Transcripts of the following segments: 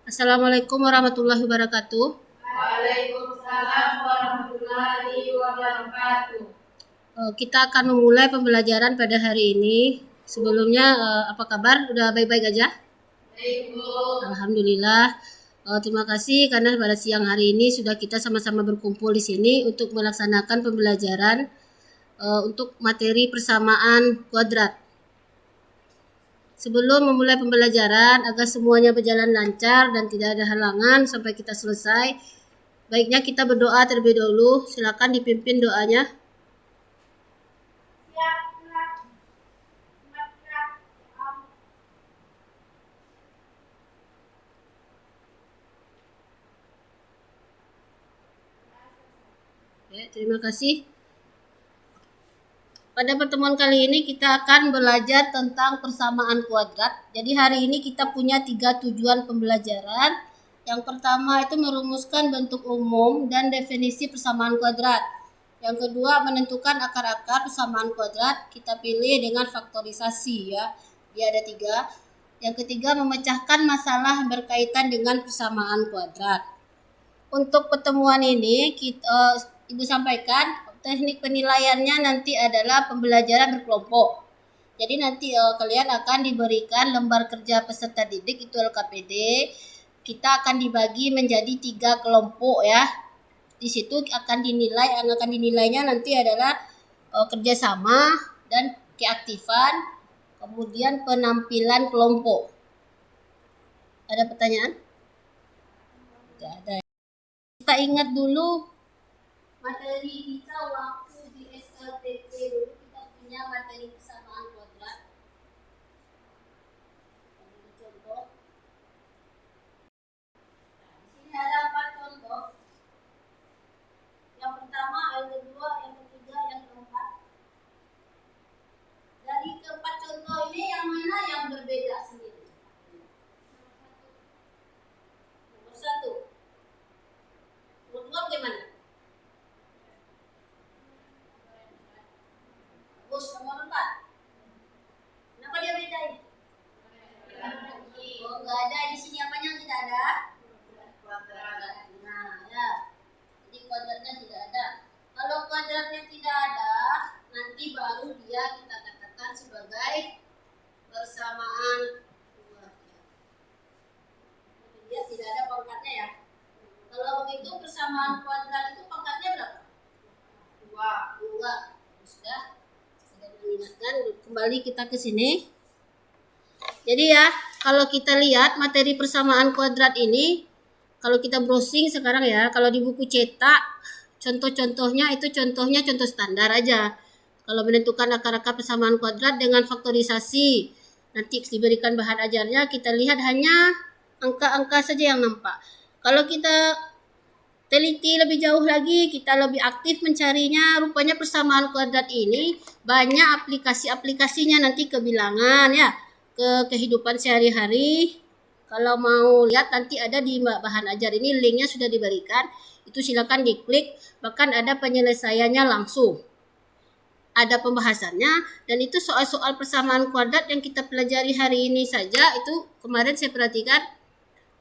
Assalamualaikum warahmatullahi wabarakatuh. Waalaikumsalam warahmatullahi wabarakatuh. Kita akan memulai pembelajaran pada hari ini. Sebelumnya, apa kabar? Udah baik-baik aja? Baik, Bu. Alhamdulillah. Terima kasih karena pada siang hari ini sudah kita sama-sama berkumpul di sini untuk melaksanakan pembelajaran untuk materi persamaan kuadrat. Sebelum memulai pembelajaran, agar semuanya berjalan lancar dan tidak ada halangan sampai kita selesai, baiknya kita berdoa terlebih dahulu. Silakan dipimpin doanya. Ya, terima kasih. Pada pertemuan kali ini kita akan belajar tentang persamaan kuadrat. Jadi hari ini kita punya 3 tujuan pembelajaran. Yang pertama itu merumuskan bentuk umum dan definisi persamaan kuadrat. Yang kedua menentukan akar-akar persamaan kuadrat. Kita pilih dengan faktorisasi ya. Dia ada 3. Yang ketiga memecahkan masalah berkaitan dengan persamaan kuadrat. Untuk pertemuan ini Ibu sampaikan teknik penilaiannya nanti adalah pembelajaran berkelompok. Jadi nanti kalian akan diberikan lembar kerja peserta didik itu LKPD. Kita akan dibagi menjadi 3 kelompok ya. Di situ akan dinilainya nanti adalah kerjasama dan keaktifan, kemudian penampilan kelompok. Ada pertanyaan? Tidak ada. Kita ingat dulu materi kita waktu di SLTP dulu kita punya materi persamaan kuadrat. Contoh. Di sini ada 4 contoh. Yang pertama, yang kedua, yang ketiga, yang keempat. Dari keempat contoh ini yang mana yang berbeda sendiri? Nomor 1. Nomor 2 bagaimana? Nomor 4. Kenapa dia beda ini? Oh, enggak ada di sini apanya yang tidak ada? Kuadrat. Nah, ya. Jadi kuadratnya tidak ada. Kalau kuadratnya tidak ada, nanti baru dia kita katakan sebagai persamaan kuadrat. Dia tidak ada pangkatnya ya. Kalau begitu persamaan kuadrat itu pangkatnya berapa? 2. Sudah mengingatkan, kembali kita ke sini. Jadi ya, kalau kita lihat materi persamaan kuadrat ini, kalau kita browsing sekarang ya, kalau di buku cetak, contoh-contohnya itu contohnya contoh standar aja. Kalau menentukan akar-akar persamaan kuadrat dengan faktorisasi, nanti diberikan bahan ajarnya, kita lihat hanya angka-angka saja yang nampak. Kalau kita teliti lebih jauh lagi, kita lebih aktif mencarinya, rupanya persamaan kuadrat ini banyak aplikasi-aplikasinya nanti ke bilangan ya, ke kehidupan sehari-hari. Kalau mau lihat nanti ada di bahan ajar ini, linknya sudah diberikan, itu silakan diklik, bahkan ada penyelesaiannya langsung. Ada pembahasannya, dan itu soal-soal persamaan kuadrat yang kita pelajari hari ini saja, itu kemarin saya perhatikan,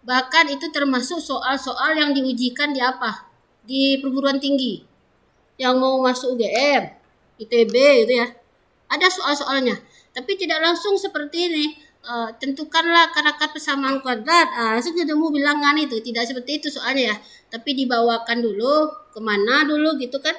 bahkan itu termasuk soal-soal yang diujikan di apa? Di perguruan tinggi. Yang mau masuk UGM, ITB gitu ya. Ada soal-soalnya. Tapi tidak langsung seperti ini. Tentukanlah akar-akar persamaan kuadrat. Langsung ketemu bilangan itu. Tidak seperti itu soalnya ya. Tapi dibawakan dulu, kemana dulu gitu kan.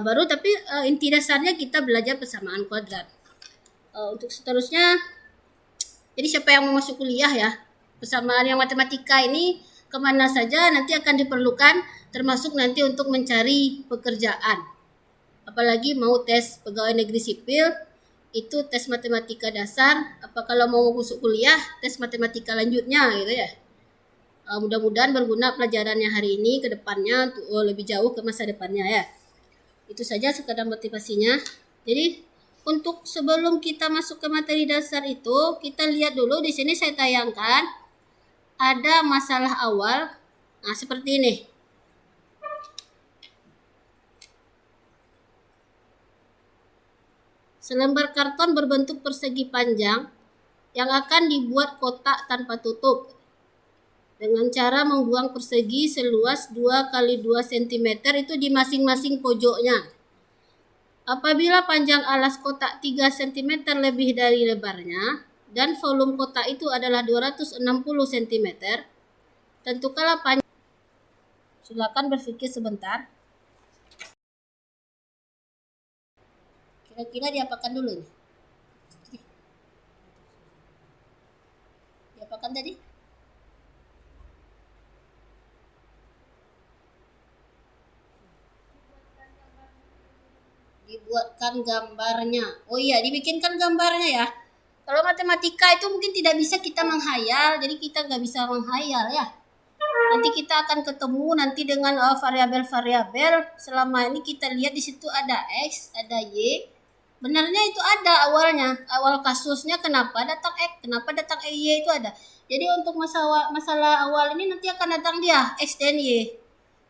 Baru tapi inti dasarnya kita belajar persamaan kuadrat. Untuk seterusnya, jadi siapa yang mau masuk kuliah ya, persamaan yang matematika ini kemana saja nanti akan diperlukan, termasuk nanti untuk mencari pekerjaan. Apalagi mau tes pegawai negeri sipil, itu tes matematika dasar. Apa kalau mau masuk kuliah, tes matematika lanjutnya gitu ya. Mudah-mudahan berguna pelajarannya hari ini ke depannya untuk lebih jauh ke masa depannya ya. Itu saja sekadar motivasinya. Jadi untuk sebelum kita masuk ke materi dasar itu, kita lihat dulu di sini saya tayangkan ada masalah awal. Nah, seperti ini. Selembar karton berbentuk persegi panjang yang akan dibuat kotak tanpa tutup. dengan cara membuang persegi seluas 2 kali 2 cm itu di masing-masing pojoknya. Apabila panjang alas kotak 3 cm lebih dari lebarnya dan volume kotak itu adalah 260 cm, tentukanlah panjang. Silakan berpikir sebentar. Kira-kira diapakan dulu nih? Diapakan tadi? Dibuatkan gambarnya. Oh iya, dibikinkan gambarnya ya. Kalau matematika itu mungkin tidak bisa kita menghayal, jadi kita nggak bisa menghayal ya. Nanti kita akan ketemu nanti dengan variabel-variabel. Selama ini kita lihat di situ ada X, ada Y. Benarnya itu ada awalnya. Awal kasusnya kenapa datang X, kenapa datang Y itu ada. Jadi untuk masalah awal ini nanti akan datang dia X dan Y.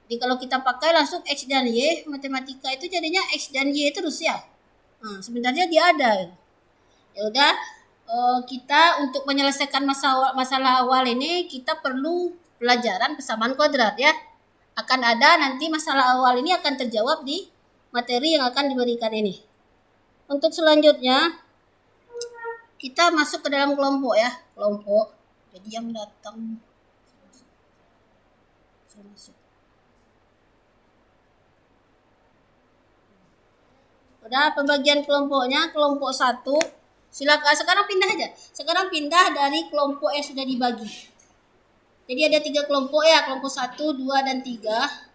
Jadi kalau kita pakai langsung X dan Y, matematika itu jadinya X dan Y terus ya. Nah, sebenarnya dia ada. Ya udah, kita untuk menyelesaikan masalah awal ini kita perlu pelajaran persamaan kuadrat ya. Akan ada nanti masalah awal ini akan terjawab di materi yang akan diberikan ini. Untuk selanjutnya kita masuk ke dalam kelompok ya, kelompok. Jadi yang datang masuk. Udah pembagian kelompoknya, kelompok 1. Silakan sekarang pindah aja. Sekarang pindah dari kelompok yang sudah dibagi. Jadi ada 3 kelompok ya, kelompok 1, 2, dan 3.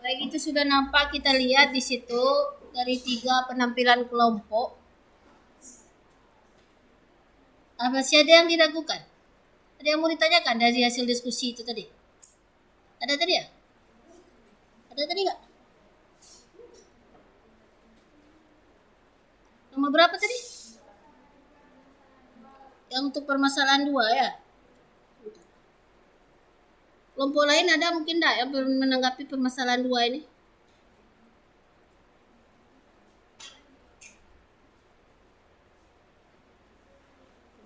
Baik, itu sudah nampak, kita lihat di situ dari 3 penampilan kelompok. Masih ada yang diragukan? Ada yang mau ditanyakan dari hasil diskusi itu tadi? Ada tadi ya? Ada tadi nggak? Nomor berapa tadi? Yang untuk permasalahan 2 ya? Kelompok lain ada mungkin enggak yang menanggapi permasalahan 2 ini?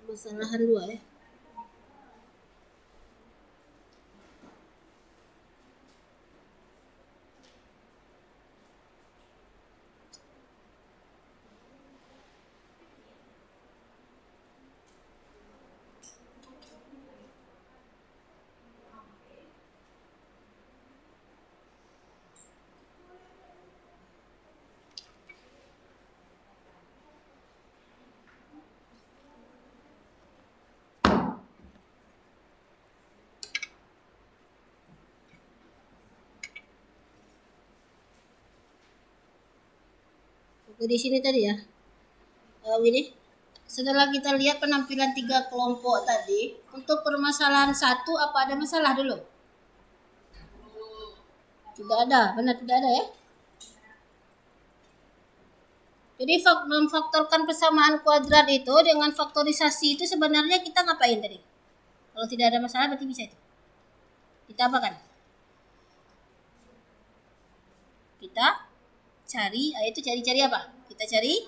Permasalahan 2 ya. Di sini tadi ya. Ini setelah kita lihat penampilan 3 kelompok tadi, untuk permasalahan 1 apa ada masalah dulu? Tidak ada, benar tidak ada ya. Jadi memfaktorkan persamaan kuadrat itu dengan faktorisasi itu sebenarnya kita ngapain tadi? Kalau tidak ada masalah berarti bisa itu. Kita apakan? Kita cari, itu cari apa? Kita cari,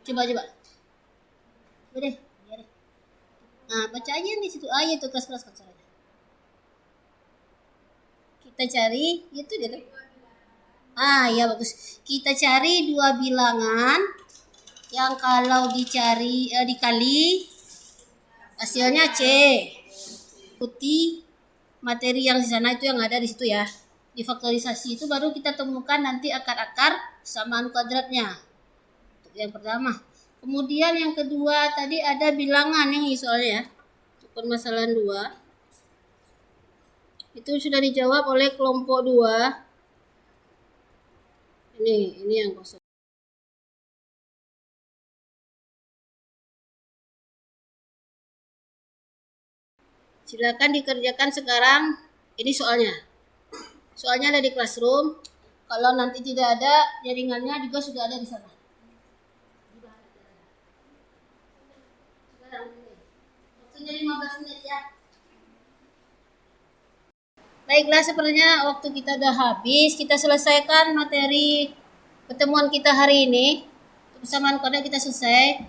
coba. Udah deh, ya deh. Nah, baca aja di situ. Itu keras suaranya. Kita cari, itu dia tuh. Ya bagus. Kita cari dua bilangan yang kalau dikali hasilnya C. Ikuti materi yang di sana itu yang ada di situ ya. Di faktorisasi itu baru kita temukan nanti akar-akar persamaan kuadratnya. Itu yang pertama. Kemudian yang kedua tadi ada bilangan yang soalnya ya. Permasalahan 2. Itu sudah dijawab oleh kelompok 2. Ini yang kosong. Silakan dikerjakan sekarang. Ini soalnya. Soalnya ada di classroom. Kalau nanti tidak ada, jaringannya juga sudah ada di sana. Waktunya 15 menit ya. Baiklah, sepertinya waktu kita sudah habis. Kita selesaikan materi pertemuan kita hari ini. Persamaan kuadrat kita selesai.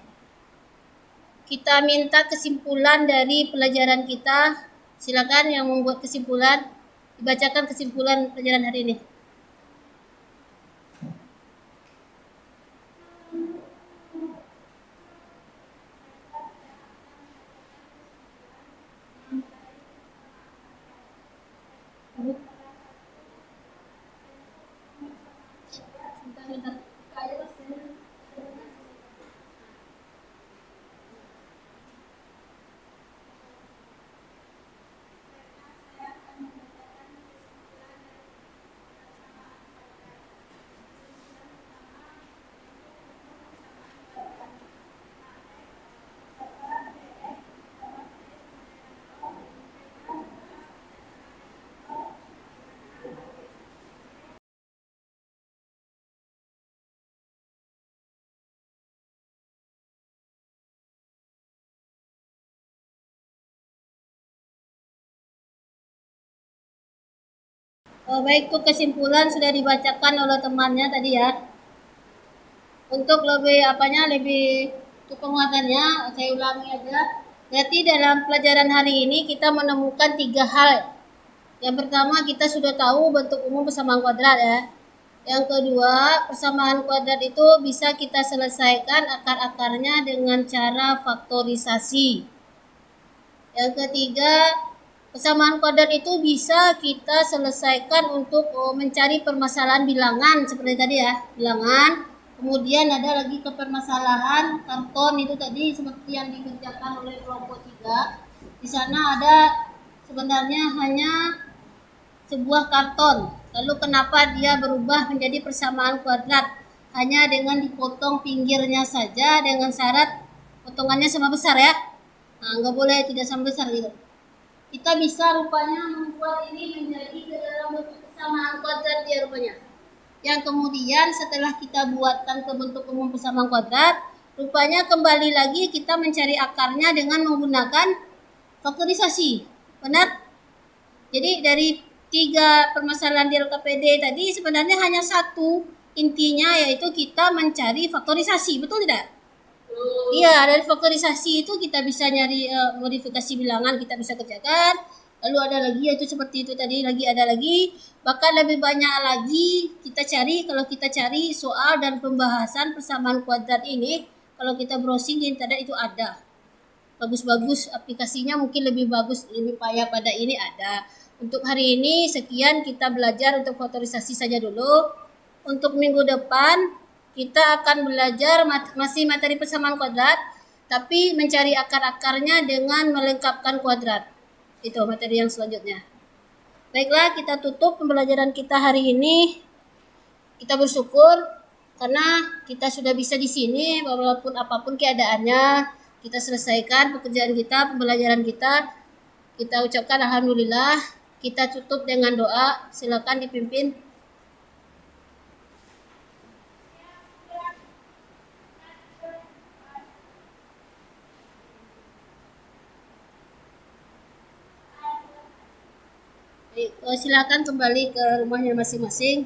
Kita minta kesimpulan dari pelajaran kita. Silakan yang membuat kesimpulan. Dibacakan kesimpulan pelajaran hari ini. Baik, itu kesimpulan sudah dibacakan oleh temannya tadi ya. Untuk lebih untuk penguatannya, saya ulangi aja. Berarti dalam pelajaran hari ini kita menemukan 3 hal. Yang pertama, kita sudah tahu bentuk umum persamaan kuadrat ya. Yang kedua, persamaan kuadrat itu bisa kita selesaikan akar-akarnya dengan cara faktorisasi. Yang ketiga, persamaan kuadrat itu bisa kita selesaikan untuk mencari permasalahan bilangan seperti tadi ya, bilangan. Kemudian ada lagi permasalahan karton itu tadi seperti yang dikerjakan oleh kelompok 3. Di sana ada sebenarnya hanya sebuah karton. Lalu kenapa dia berubah menjadi persamaan kuadrat? Hanya dengan dipotong pinggirnya saja dengan syarat potongannya sama besar ya. Nggak boleh tidak sama besar gitu. Kita bisa rupanya membuat ini menjadi ke dalam bentuk persamaan kuadrat dia rupanya. Yang kemudian setelah kita buatkan ke bentuk umum persamaan kuadrat, rupanya kembali lagi kita mencari akarnya dengan menggunakan faktorisasi. Benar? Jadi dari 3 permasalahan di LKPD tadi sebenarnya hanya satu intinya, yaitu kita mencari faktorisasi. Betul tidak? Iya, dari faktorisasi itu kita bisa nyari modifikasi bilangan, kita bisa kerjakan. Lalu ada lagi yaitu seperti itu tadi, lagi ada lagi. Bahkan lebih banyak lagi kita cari, kalau kita cari soal dan pembahasan persamaan kuadrat ini, kalau kita browsing di internet itu ada. Bagus-bagus aplikasinya, mungkin lebih bagus, lebih payah pada ini ada. Untuk hari ini sekian, kita belajar untuk faktorisasi saja dulu. Untuk minggu depan kita akan belajar masih materi persamaan kuadrat, tapi mencari akar-akarnya dengan melengkapkan kuadrat. Itu materi yang selanjutnya. Baiklah, kita tutup pembelajaran kita hari ini. Kita bersyukur karena kita sudah bisa di sini, walaupun apapun keadaannya, kita selesaikan pekerjaan kita, pembelajaran kita. Kita ucapkan alhamdulillah. Kita tutup dengan doa. Silakan dipimpin. Silakan kembali ke rumahnya masing-masing.